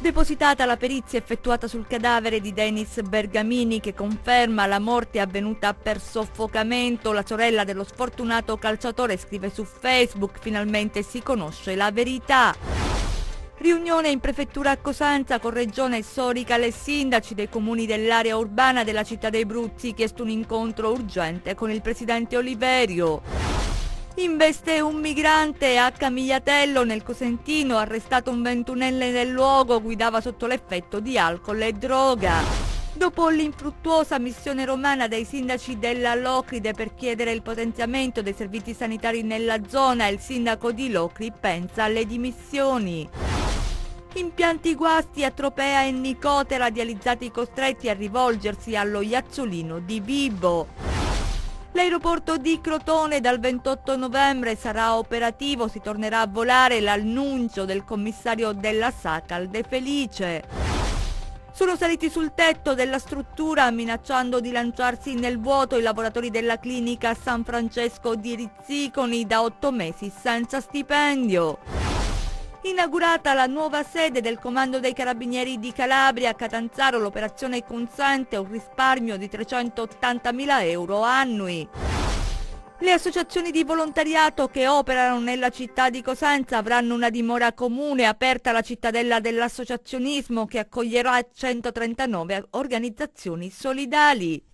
Depositata la perizia effettuata sul cadavere di Denis Bergamini che conferma la morte avvenuta per soffocamento, la sorella dello sfortunato calciatore scrive su Facebook: finalmente si conosce la verità. Riunione in prefettura a Cosenza con Regione Sorical e sindaci dei comuni dell'area urbana della città dei Bruzzi, chiesto un incontro urgente con il presidente Oliverio. Investe un migrante a Camigliatello nel Cosentino, arrestato un 21enne del luogo, guidava sotto l'effetto di alcol e droga. Dopo l'infruttuosa missione romana dei sindaci della Locride per chiedere il potenziamento dei servizi sanitari nella zona, il sindaco di Locri pensa alle dimissioni. Impianti guasti a Tropea e Nicotera, dializzati costretti a rivolgersi allo iazzolino di Vibo. L'aeroporto di Crotone dal 28 novembre sarà operativo, si tornerà a volare, l'annuncio del commissario della Sacal De Felice. Sono saliti sul tetto della struttura minacciando di lanciarsi nel vuoto i lavoratori della clinica San Francesco di Rizziconi, da 8 mesi senza stipendio. Inaugurata la nuova sede del Comando dei Carabinieri di Calabria, a Catanzaro l'operazione consente un risparmio di 380.000 euro annui. Le associazioni di volontariato che operano nella città di Cosenza avranno una dimora comune, aperta la cittadella dell'associazionismo che accoglierà 139 organizzazioni solidali.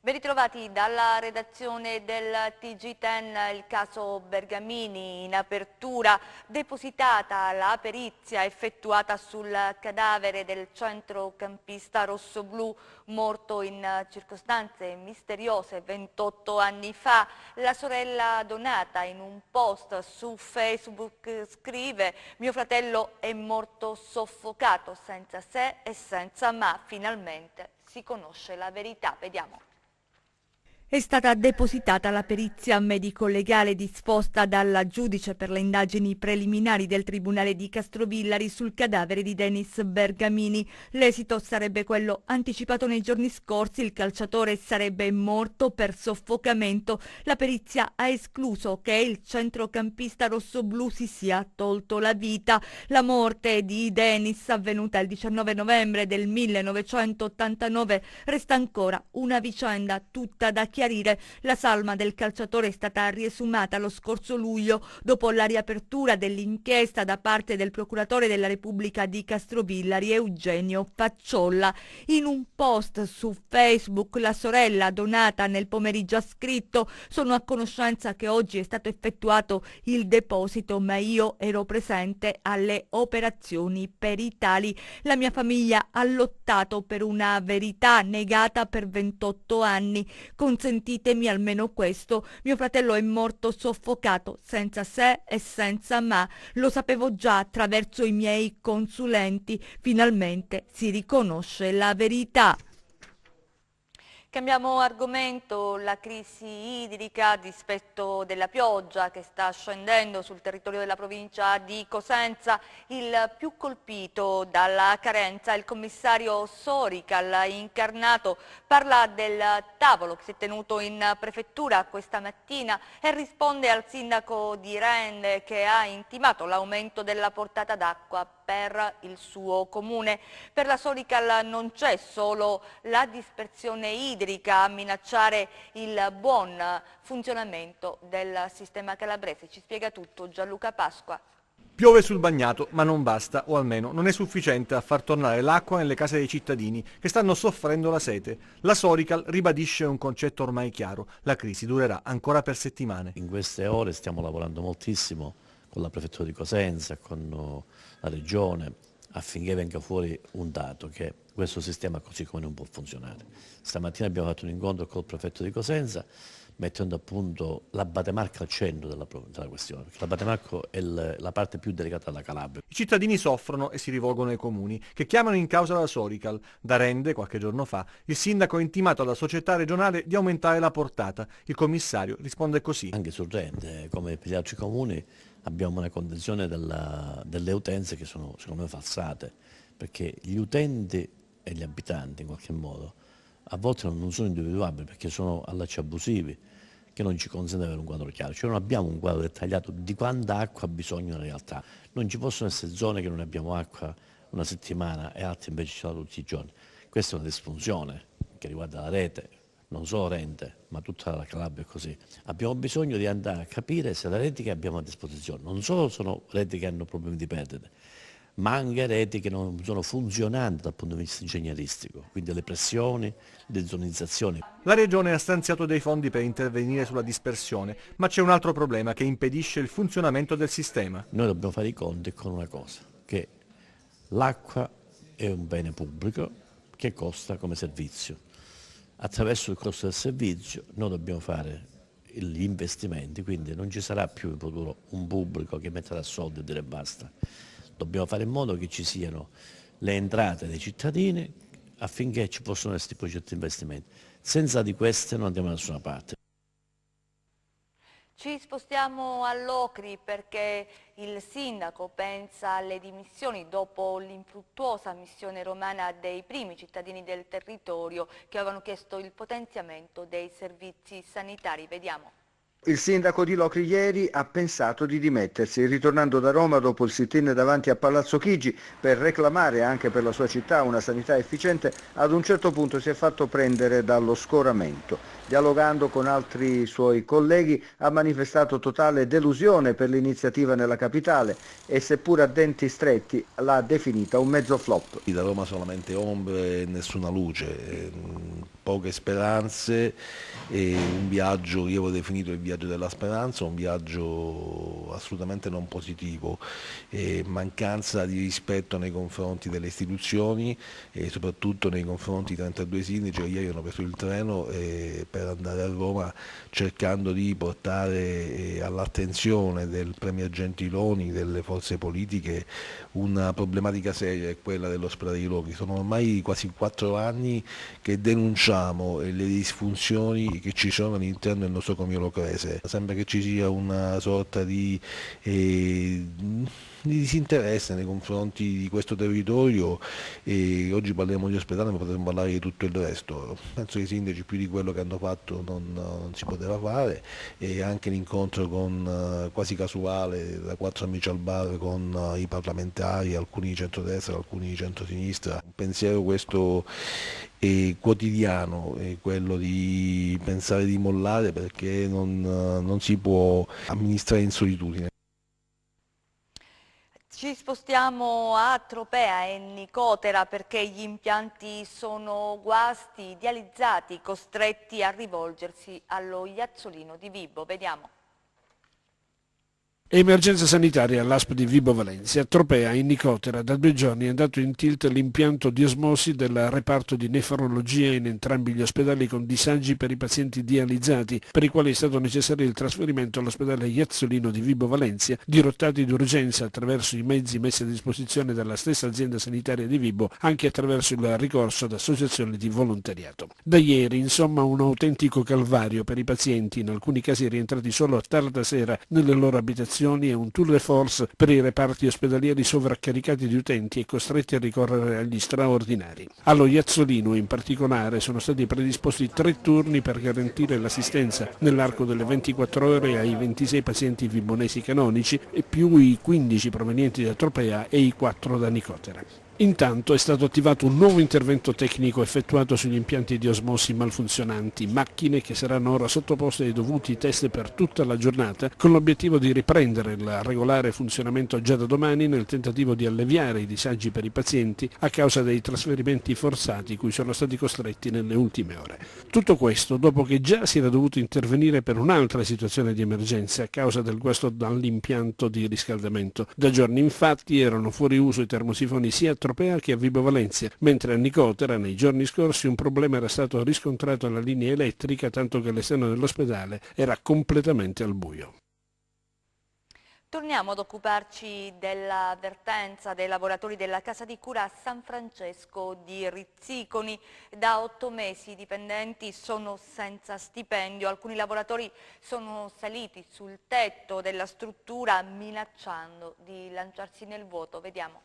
Ben ritrovati dalla redazione del TG10, il caso Bergamini in apertura, depositata la perizia effettuata sul cadavere del centrocampista rossoblù morto in circostanze misteriose 28 anni fa. La sorella Donata in un post su Facebook scrive: mio fratello è morto soffocato, senza se e senza ma, finalmente si conosce la verità. Vediamo. È stata depositata la perizia medico-legale disposta dalla giudice per le indagini preliminari del Tribunale di Castrovillari sul cadavere di Denis Bergamini. L'esito sarebbe quello anticipato nei giorni scorsi: il calciatore sarebbe morto per soffocamento. La perizia ha escluso che il centrocampista rossoblù si sia tolto la vita. La morte di Denis, avvenuta il 19 novembre del 1989, resta ancora una vicenda tutta da chiarire. La salma del calciatore è stata riesumata lo scorso luglio dopo la riapertura dell'inchiesta da parte del procuratore della Repubblica di Castrovillari Eugenio Facciolla. In un post su Facebook la sorella Donata nel pomeriggio ha scritto: sono a conoscenza che oggi è stato effettuato il deposito, ma io ero presente alle operazioni peritali. La mia famiglia ha lottato per una verità negata per 28 anni. Consentitemi almeno questo: mio fratello è morto soffocato, senza se e senza ma. Lo sapevo già attraverso i miei consulenti. Finalmente si riconosce la verità. Cambiamo argomento: la crisi idrica a dispetto della pioggia che sta scendendo sul territorio della provincia di Cosenza. Il più colpito dalla carenza, il commissario Sorical incarnato, parla del tavolo che si è tenuto in prefettura questa mattina e risponde al sindaco di Rende che ha intimato l'aumento della portata d'acqua per il suo comune. Per la Sorical non c'è solo la dispersione idrica a minacciare il buon funzionamento del sistema calabrese. Ci spiega tutto Gianluca Pasqua. Piove sul bagnato, ma non basta, o almeno non è sufficiente a far tornare l'acqua nelle case dei cittadini che stanno soffrendo la sete. La Sorical ribadisce un concetto ormai chiaro: la crisi durerà ancora per settimane. In queste ore stiamo lavorando moltissimo con la prefettura di Cosenza, con la regione, affinché venga fuori un dato: che questo sistema così come non può funzionare. Stamattina abbiamo fatto un incontro col prefetto di Cosenza, mettendo appunto la Batemarca al centro della questione, perché la Batemarca è la parte più delicata della Calabria. I cittadini soffrono e si rivolgono ai comuni, che chiamano in causa la Sorical. Da Rende, qualche giorno fa, il sindaco ha intimato alla società regionale di aumentare la portata. Il commissario risponde così: anche su Rende, come per gli altri comuni, abbiamo una condizione delle utenze che sono secondo me falsate, perché gli utenti e gli abitanti in qualche modo a volte non sono individuabili, perché sono allacci abusivi. che non ci consente di avere un quadro chiaro, cioè non abbiamo un quadro dettagliato di quanta acqua ha bisogno in realtà. Non ci possono essere zone che non abbiamo acqua una settimana e altre invece ce l'ha tutti i giorni. Questa è una disfunzione che riguarda la rete, non solo Rente, ma tutta la Calabria è così. Abbiamo bisogno di andare a capire se le reti che abbiamo a disposizione non solo sono reti che hanno problemi di perdite, ma anche reti che non sono funzionanti dal punto di vista ingegneristico, quindi le pressioni, le zonizzazioni. La Regione ha stanziato dei fondi per intervenire sulla dispersione, ma c'è un altro problema che impedisce il funzionamento del sistema. Noi dobbiamo fare i conti con una cosa, che l'acqua è un bene pubblico che costa come servizio. Attraverso il costo del servizio noi dobbiamo fare gli investimenti, quindi non ci sarà più in futuro un pubblico che metterà soldi e dire basta. Dobbiamo fare in modo che ci siano le entrate dei cittadini affinché ci possano essere progetti di investimenti. Senza di queste non andiamo da nessuna parte. Ci spostiamo all'Ocri perché il sindaco pensa alle dimissioni dopo l'infruttuosa missione romana dei primi cittadini del territorio che avevano chiesto il potenziamento dei servizi sanitari. Vediamo. Il sindaco di Locri ieri ha pensato di dimettersi, ritornando da Roma dopo il sit-in davanti a Palazzo Chigi per reclamare anche per la sua città una sanità efficiente. Ad un certo punto si è fatto prendere dallo scoramento. Dialogando con altri suoi colleghi ha manifestato totale delusione per l'iniziativa nella capitale e seppur a denti stretti l'ha definita un mezzo flop. Da Roma solamente ombre e nessuna luce, poche speranze e un viaggio, io avevo definito il viaggio della speranza, un viaggio assolutamente non positivo, mancanza di rispetto nei confronti delle istituzioni e soprattutto nei confronti dei 32 sindaci che ieri hanno preso il treno per andare a Roma cercando di portare all'attenzione del Premier Gentiloni, delle forze politiche, una problematica seria, è quella dell'ospedale di Locri. Sono ormai quasi 4 anni che denunciamo le disfunzioni che ci sono all'interno del nostro comune locrese. Sembra che ci sia una sorta di disinteresse nei confronti di questo territorio e oggi parliamo di ospedale ma potremmo parlare di tutto il resto. Penso che i sindaci più di quello che hanno fatto non si poteva fare e anche l'incontro quasi casuale da 4 amici al bar con i parlamentari, alcuni di centrodestra, alcuni di centrosinistra. Un pensiero questo quotidiano è quello di pensare di mollare perché non si può amministrare in solitudine. Ci spostiamo a Tropea e Nicotera perché gli impianti sono guasti, dializzati, costretti a rivolgersi allo Iazzolino di Vibo. Vediamo. Emergenza sanitaria all'ASP di Vibo Valentia. A Tropea, in Nicotera, da 2 giorni è andato in tilt l'impianto di osmosi del reparto di nefrologia in entrambi gli ospedali con disagi per i pazienti dializzati, per i quali è stato necessario il trasferimento all'ospedale Iazzolino di Vibo Valentia, dirottati d'urgenza attraverso i mezzi messi a disposizione dalla stessa azienda sanitaria di Vibo, anche attraverso il ricorso ad associazioni di volontariato. Da ieri, insomma, un autentico calvario per i pazienti, in alcuni casi rientrati solo a tarda sera nelle loro abitazioni, e un tour de force per i reparti ospedalieri sovraccaricati di utenti e costretti a ricorrere agli straordinari. Allo Iazzolino in particolare sono stati predisposti 3 turni per garantire l'assistenza nell'arco delle 24 ore ai 26 pazienti vibonesi canonici e più i 15 provenienti da Tropea e i 4 da Nicotera. Intanto è stato attivato un nuovo intervento tecnico effettuato sugli impianti di osmosi malfunzionanti, macchine che saranno ora sottoposte ai dovuti test per tutta la giornata con l'obiettivo di riprendere il regolare funzionamento già da domani nel tentativo di alleviare i disagi per i pazienti a causa dei trasferimenti forzati cui sono stati costretti nelle ultime ore. Tutto questo dopo che già si era dovuto intervenire per un'altra situazione di emergenza a causa del guasto dall'impianto di riscaldamento. Da giorni infatti erano fuori uso i termosifoni sia a Tropea che a Vibo Valentia, mentre a Nicotera nei giorni scorsi un problema era stato riscontrato alla linea elettrica tanto che l'esterno dell'ospedale era completamente al buio. Torniamo ad occuparci dell'avvertenza dei lavoratori della casa di cura a San Francesco di Rizziconi. Da 8 mesi i dipendenti sono senza stipendio. Alcuni lavoratori sono saliti sul tetto della struttura minacciando di lanciarsi nel vuoto. Vediamo.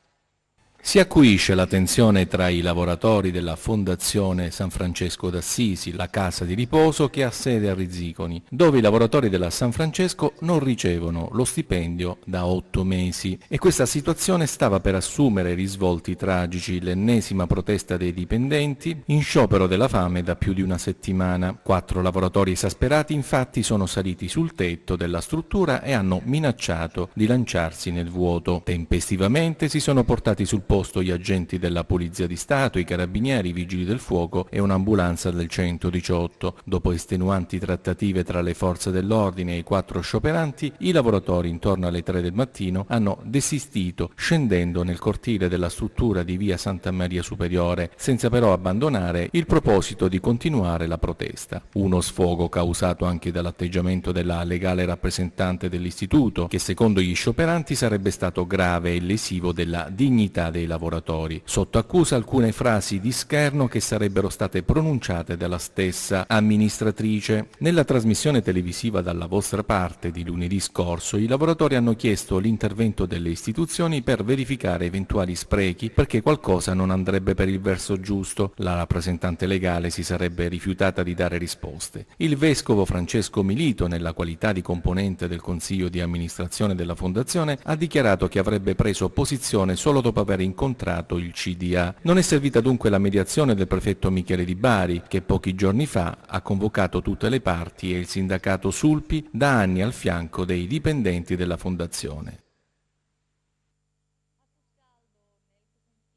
Si acuisce la tensione tra i lavoratori della Fondazione San Francesco d'Assisi, la casa di riposo che ha sede a Rizziconi, dove i lavoratori della San Francesco non ricevono lo stipendio da 8 mesi. E questa situazione stava per assumere risvolti tragici, l'ennesima protesta dei dipendenti in sciopero della fame da più di una settimana. 4 lavoratori esasperati infatti sono saliti sul tetto della struttura e hanno minacciato di lanciarsi nel vuoto. Tempestivamente si sono portati sul posto gli agenti della Polizia di Stato, i carabinieri, i vigili del fuoco e un'ambulanza del 118. Dopo estenuanti trattative tra le forze dell'ordine e i 4 scioperanti, i lavoratori intorno alle 3 del mattino hanno desistito scendendo nel cortile della struttura di via Santa Maria Superiore, senza però abbandonare il proposito di continuare la protesta. Uno sfogo causato anche dall'atteggiamento della legale rappresentante dell'istituto, che secondo gli scioperanti sarebbe stato grave e lesivo della dignità dei lavoratori. Sotto accusa alcune frasi di scherno che sarebbero state pronunciate dalla stessa amministratrice. Nella trasmissione televisiva Dalla vostra parte di lunedì scorso, i lavoratori hanno chiesto l'intervento delle istituzioni per verificare eventuali sprechi perché qualcosa non andrebbe per il verso giusto. La rappresentante legale si sarebbe rifiutata di dare risposte. Il vescovo Francesco Milito, nella qualità di componente del consiglio di amministrazione della fondazione, ha dichiarato che avrebbe preso posizione solo dopo aver incontrato il CDA. Non è servita dunque la mediazione del prefetto Michele Di Bari, che pochi giorni fa ha convocato tutte le parti e il sindacato Sulpi, da anni al fianco dei dipendenti della fondazione.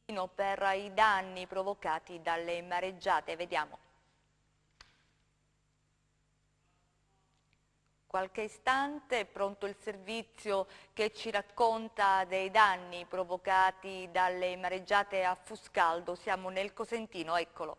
Per i danni provocati dalle mareggiate, vediamo. Qualche istante, pronto il servizio che ci racconta dei danni provocati dalle mareggiate a Fuscaldo. Siamo nel Cosentino, eccolo.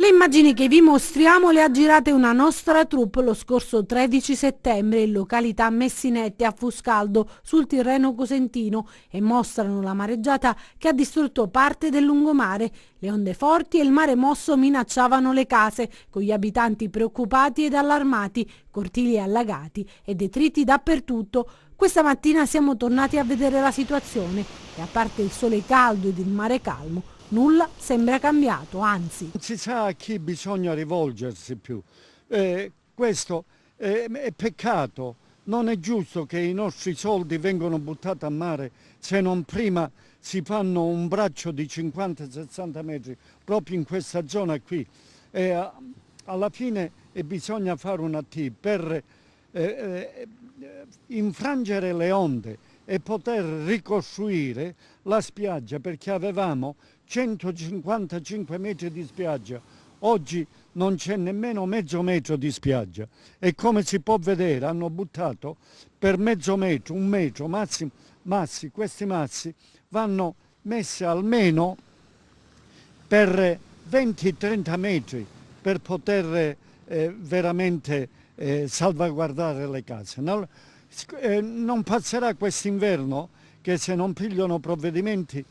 Le immagini che vi mostriamo le ha girate una nostra troupe lo scorso 13 settembre in località Messinette a Fuscaldo sul Tirreno Cosentino e mostrano la mareggiata che ha distrutto parte del lungomare. Le onde forti e il mare mosso minacciavano le case, con gli abitanti preoccupati ed allarmati, cortili allagati e detriti dappertutto. Questa mattina siamo tornati a vedere la situazione e a parte il sole caldo ed il mare calmo, nulla sembra cambiato, anzi. Non si sa a chi bisogna rivolgersi più. Questo è peccato. Non è giusto che i nostri soldi vengano buttati a mare se non prima si fanno un braccio di 50-60 metri proprio in questa zona qui. Alla fine bisogna fare una T per infrangere le onde e poter ricostruire la spiaggia, perché avevamo 155 metri di spiaggia, oggi non c'è nemmeno mezzo metro di spiaggia e come si può vedere hanno buttato per mezzo metro, un metro, massi, questi massi vanno messi almeno per 20-30 metri per poter veramente salvaguardare le case. Non passerà quest'inverno che se non pigliano provvedimenti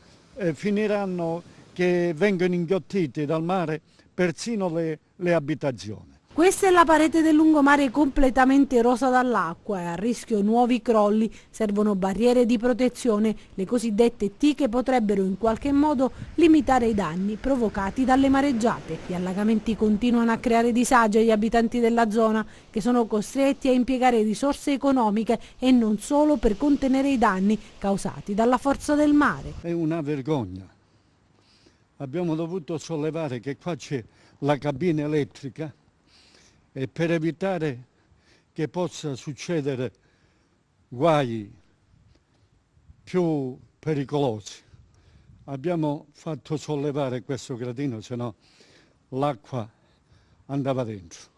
finiranno che vengono inghiottiti dal mare persino le abitazioni. Questa è la parete del lungomare completamente erosa dall'acqua e a rischio nuovi crolli. Servono barriere di protezione, le cosiddette T, che potrebbero in qualche modo limitare i danni provocati dalle mareggiate. Gli allagamenti continuano a creare disagi agli abitanti della zona, che sono costretti a impiegare risorse economiche e non solo per contenere i danni causati dalla forza del mare. È una vergogna. Abbiamo dovuto sollevare che qua c'è la cabina elettrica e per evitare che possa succedere guai più pericolosi abbiamo fatto sollevare questo gradino, se no l'acqua andava dentro.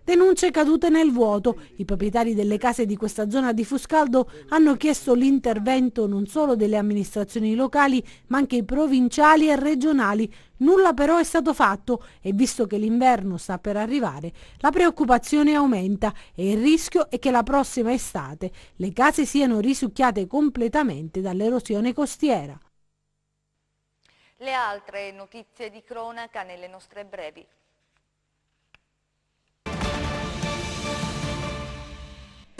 Denunce cadute nel vuoto. I proprietari delle case di questa zona di Fuscaldo hanno chiesto l'intervento non solo delle amministrazioni locali ma anche provinciali e regionali. Nulla però è stato fatto e visto che l'inverno sta per arrivare, la preoccupazione aumenta e il rischio è che la prossima estate le case siano risucchiate completamente dall'erosione costiera. Le altre notizie di cronaca nelle nostre brevi.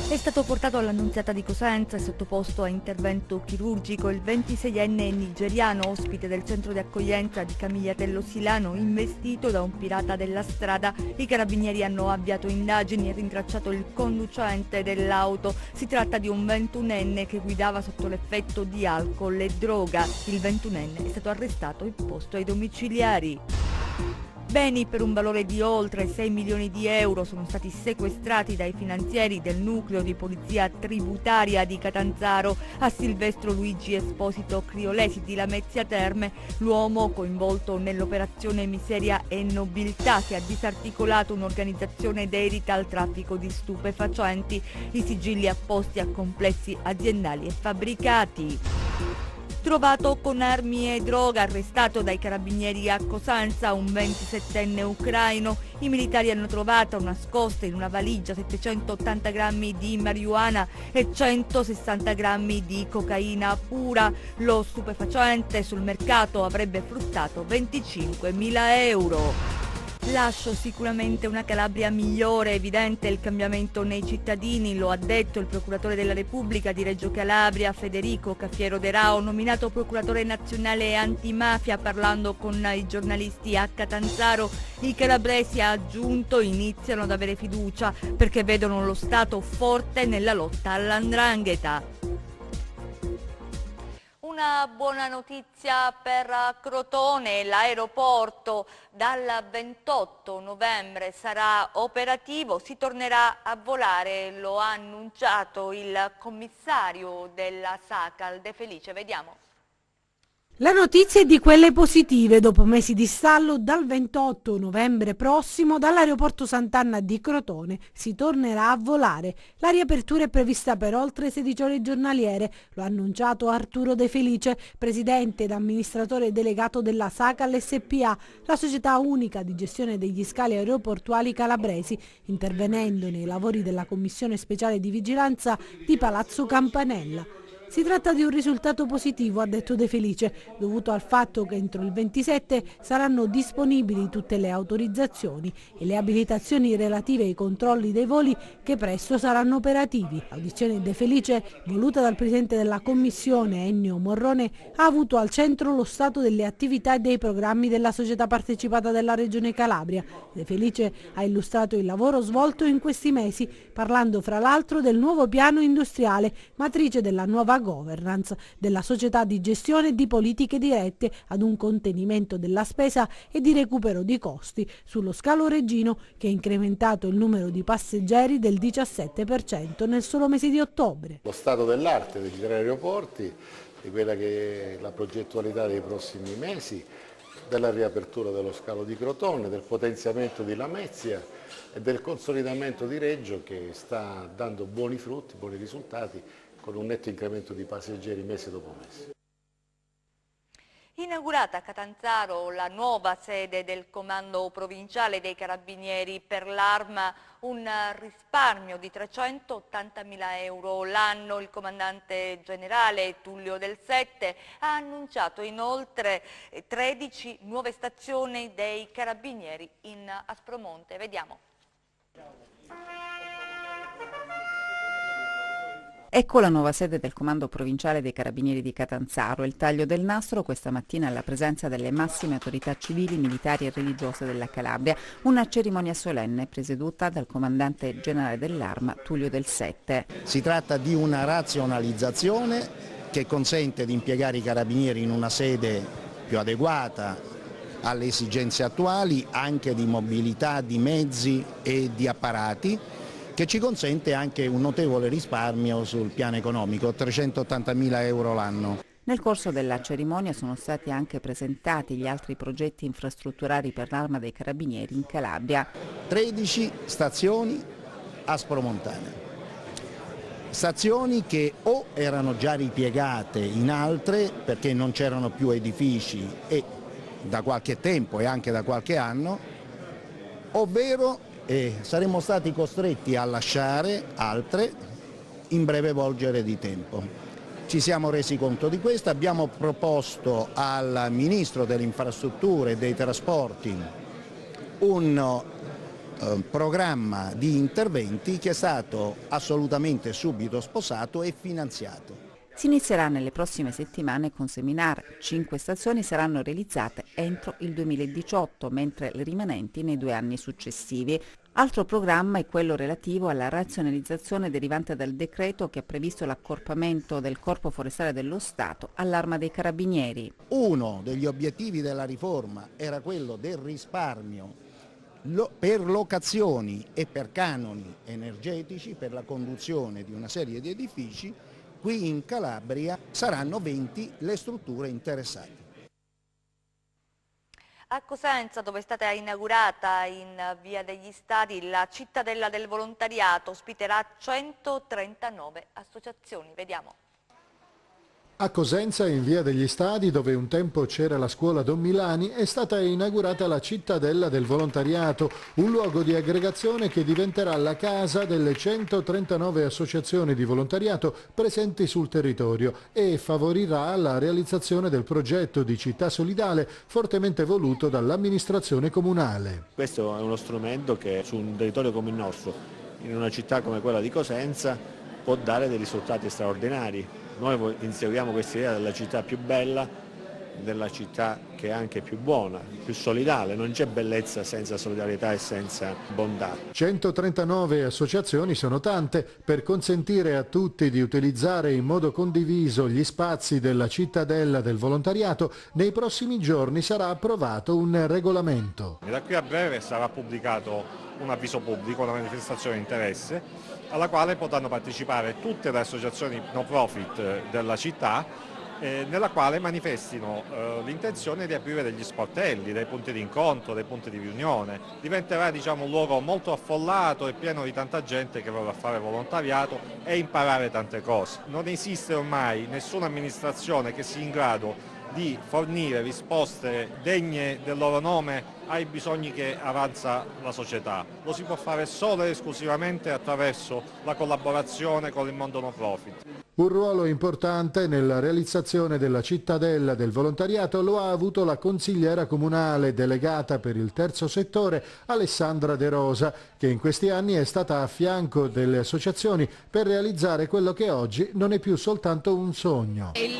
È stato portato all'Annunziata di Cosenza e sottoposto a intervento chirurgico il 26enne nigeriano, ospite del centro di accoglienza di Camigliatello Silano, investito da un pirata della strada. I carabinieri hanno avviato indagini e rintracciato il conducente dell'auto. Si tratta di un 21enne che guidava sotto l'effetto di alcol e droga. Il 21enne è stato arrestato e posto ai domiciliari. Beni per un valore di oltre 6 milioni di euro sono stati sequestrati dai finanzieri del nucleo di polizia tributaria di Catanzaro. A Silvestro Luigi Esposito Criolesi di Lamezia Terme, l'uomo coinvolto nell'operazione Miseria e Nobiltà che ha disarticolato un'organizzazione dedita al traffico di stupefacenti. I sigilli apposti a complessi aziendali e fabbricati. Trovato con armi e droga, arrestato dai carabinieri a Cosenza un 27enne ucraino. I militari hanno trovato nascoste in una valigia 780 grammi di marijuana e 160 grammi di cocaina pura. Lo stupefacente sul mercato avrebbe fruttato 25.000 euro. Lascio sicuramente una Calabria migliore, evidente il cambiamento nei cittadini, lo ha detto il procuratore della Repubblica di Reggio Calabria Federico Cafiero De Rao, nominato procuratore nazionale antimafia. Parlando con i giornalisti a Catanzaro, i calabresi, ha aggiunto, iniziano ad avere fiducia perché vedono lo Stato forte nella lotta all''ndrangheta. Una buona notizia per Crotone: l'aeroporto dal 28 novembre sarà operativo, si tornerà a volare, lo ha annunciato il commissario della SACAL De Felice. Vediamo. La notizia è di quelle positive. Dopo mesi di stallo, dal 28 novembre prossimo dall'aeroporto Sant'Anna di Crotone si tornerà a volare. La riapertura è prevista per oltre 16 ore giornaliere, lo ha annunciato Arturo De Felice, presidente ed amministratore delegato della SACAL SPA, la società unica di gestione degli scali aeroportuali calabresi, intervenendo nei lavori della Commissione Speciale di Vigilanza di Palazzo Campanella. Si tratta di un risultato positivo, ha detto De Felice, dovuto al fatto che entro il 27 saranno disponibili tutte le autorizzazioni e le abilitazioni relative ai controlli dei voli che presto saranno operativi. L'audizione De Felice, voluta dal presidente della commissione Ennio Morrone, ha avuto al centro lo stato delle attività e dei programmi della società partecipata della Regione Calabria. De Felice ha illustrato il lavoro svolto in questi mesi, parlando fra l'altro del nuovo piano industriale, matrice della nuova governance della società di gestione di politiche dirette ad un contenimento della spesa e di recupero di costi sullo scalo reggino, che ha incrementato il numero di passeggeri del 17% nel solo mese di ottobre. Lo stato dell'arte degli tre aeroporti, di quella che è la progettualità dei prossimi mesi, della riapertura dello scalo di Crotone, del potenziamento di Lamezia e del consolidamento di Reggio, che sta dando buoni frutti, buoni risultati, con un netto incremento di passeggeri mese dopo mese. Inaugurata a Catanzaro la nuova sede del Comando Provinciale dei Carabinieri per l'Arma, un risparmio di 380.000 euro l'anno. Il comandante generale Tullio Del Sette ha annunciato inoltre 13 nuove stazioni dei Carabinieri in Aspromonte. Vediamo. Ecco la nuova sede del Comando Provinciale dei Carabinieri di Catanzaro. Il taglio del nastro questa mattina alla presenza delle massime autorità civili, militari e religiose della Calabria. Una cerimonia solenne presieduta dal comandante generale dell'Arma Tullio Del Sette. Si tratta di una razionalizzazione che consente di impiegare i carabinieri in una sede più adeguata alle esigenze attuali, anche di mobilità di mezzi e di apparati, che ci consente anche un notevole risparmio sul piano economico, 380.000 euro l'anno. Nel corso della cerimonia sono stati anche presentati gli altri progetti infrastrutturali per l'Arma dei Carabinieri in Calabria. 13 stazioni aspromontane, stazioni che o erano già ripiegate in altre perché non c'erano più edifici e da qualche tempo e anche da qualche anno, ovvero saremmo stati costretti a lasciare altre in breve volgere di tempo. Ci siamo resi conto di questo, abbiamo proposto al Ministro delle Infrastrutture e dei Trasporti un programma di interventi che è stato assolutamente subito sposato e finanziato. Si inizierà nelle prossime settimane con seminar. 5 stazioni saranno realizzate entro il 2018, mentre le rimanenti nei 2 anni successivi. Altro programma è quello relativo alla razionalizzazione derivante dal decreto che ha previsto l'accorpamento del Corpo Forestale dello Stato all'Arma dei Carabinieri. Uno degli obiettivi della riforma era quello del risparmio per locazioni e per canoni energetici per la conduzione di una serie di edifici. Qui in Calabria saranno 20 le strutture interessate. A Cosenza, dove è stata inaugurata in Via degli Stadi, la cittadella del volontariato ospiterà 139 associazioni. Vediamo. A Cosenza, in Via degli Stadi, dove un tempo c'era la scuola Don Milani, è stata inaugurata la cittadella del volontariato, un luogo di aggregazione che diventerà la casa delle 139 associazioni di volontariato presenti sul territorio e favorirà la realizzazione del progetto di città solidale fortemente voluto dall'amministrazione comunale. Questo è uno strumento che su un territorio come il nostro, in una città come quella di Cosenza, può dare dei risultati straordinari. Noi inseguiamo questa idea della città più bella, della città che è anche più buona, più solidale. Non c'è bellezza senza solidarietà e senza bontà. 139 associazioni sono tante. Per consentire a tutti di utilizzare in modo condiviso gli spazi della cittadella del volontariato, nei prossimi giorni sarà approvato un regolamento. E da qui a breve sarà pubblicato un avviso pubblico, una manifestazione di interesse, alla quale potranno partecipare tutte le associazioni no profit della città, nella quale manifestino l'intenzione di aprire degli sportelli, dei punti di incontro, dei punti di riunione. Diventerà, diciamo, un luogo molto affollato e pieno di tanta gente che vorrà fare volontariato e imparare tante cose. Non esiste ormai nessuna amministrazione che sia in grado di fornire risposte degne del loro nome ai bisogni che avanza la società. Lo si può fare solo e esclusivamente attraverso la collaborazione con il mondo no profit. Un ruolo importante nella realizzazione della cittadella del volontariato lo ha avuto la consigliera comunale delegata per il terzo settore Alessandra De Rosa, che in questi anni è stata a fianco delle associazioni per realizzare quello che oggi non è più soltanto un sogno. Il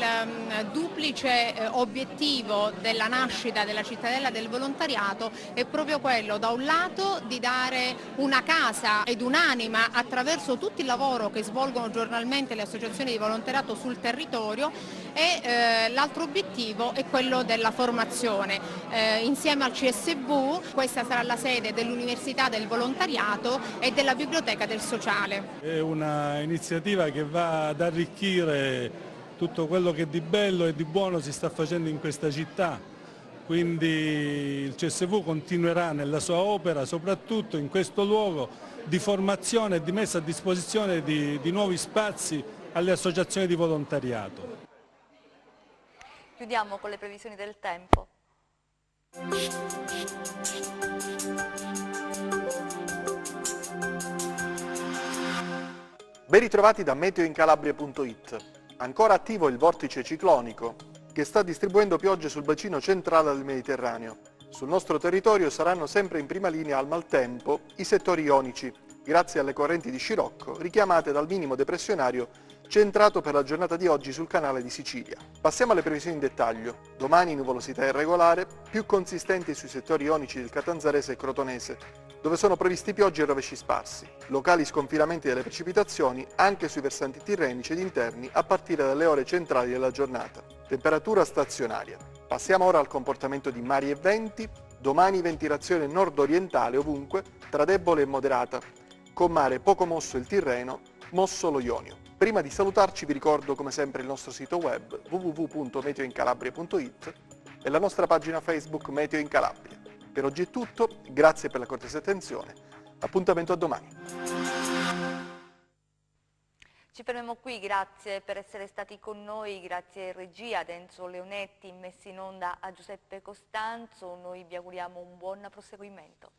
duplice obiettivo della nascita della cittadella del volontariato è proprio quello, da un lato, di dare una casa ed un'anima attraverso tutto il lavoro che svolgono giornalmente le associazioni di volontariato sul territorio, e l'altro obiettivo è quello della formazione. Insieme al CSV questa sarà la sede dell'Università del Volontariato e della Biblioteca del Sociale. È una iniziativa che va ad arricchire tutto quello che di bello e di buono si sta facendo in questa città. Quindi il CSV continuerà nella sua opera, soprattutto in questo luogo di formazione e di messa a disposizione di nuovi spazi alle associazioni di volontariato. Chiudiamo con le previsioni del tempo. Ben ritrovati da meteoincalabria.it. Ancora attivo il vortice ciclonico che sta distribuendo piogge sul bacino centrale del Mediterraneo. Sul nostro territorio saranno sempre in prima linea al maltempo i settori ionici, grazie alle correnti di scirocco richiamate dal minimo depressionario centrato per la giornata di oggi sul canale di Sicilia. Passiamo alle previsioni in dettaglio. Domani nuvolosità irregolare, più consistenti sui settori ionici del Catanzarese e Crotonese, dove sono previsti piogge e rovesci sparsi. Locali sconfinamenti delle precipitazioni anche sui versanti tirrenici ed interni a partire dalle ore centrali della giornata. Temperatura stazionaria. Passiamo ora al comportamento di mari e venti. Domani ventilazione nord-orientale ovunque, tra debole e moderata, con mare poco mosso il Tirreno, mosso lo Ionio. Prima di salutarci vi ricordo come sempre il nostro sito web www.meteoincalabria.it e la nostra pagina Facebook Meteo in Calabria. Per oggi è tutto, grazie per la cortese attenzione, appuntamento a domani. Ci fermiamo qui, grazie per essere stati con noi, grazie a regia ad Enzo Leonetti, messi in onda a Giuseppe Costanzo, noi vi auguriamo un buon proseguimento.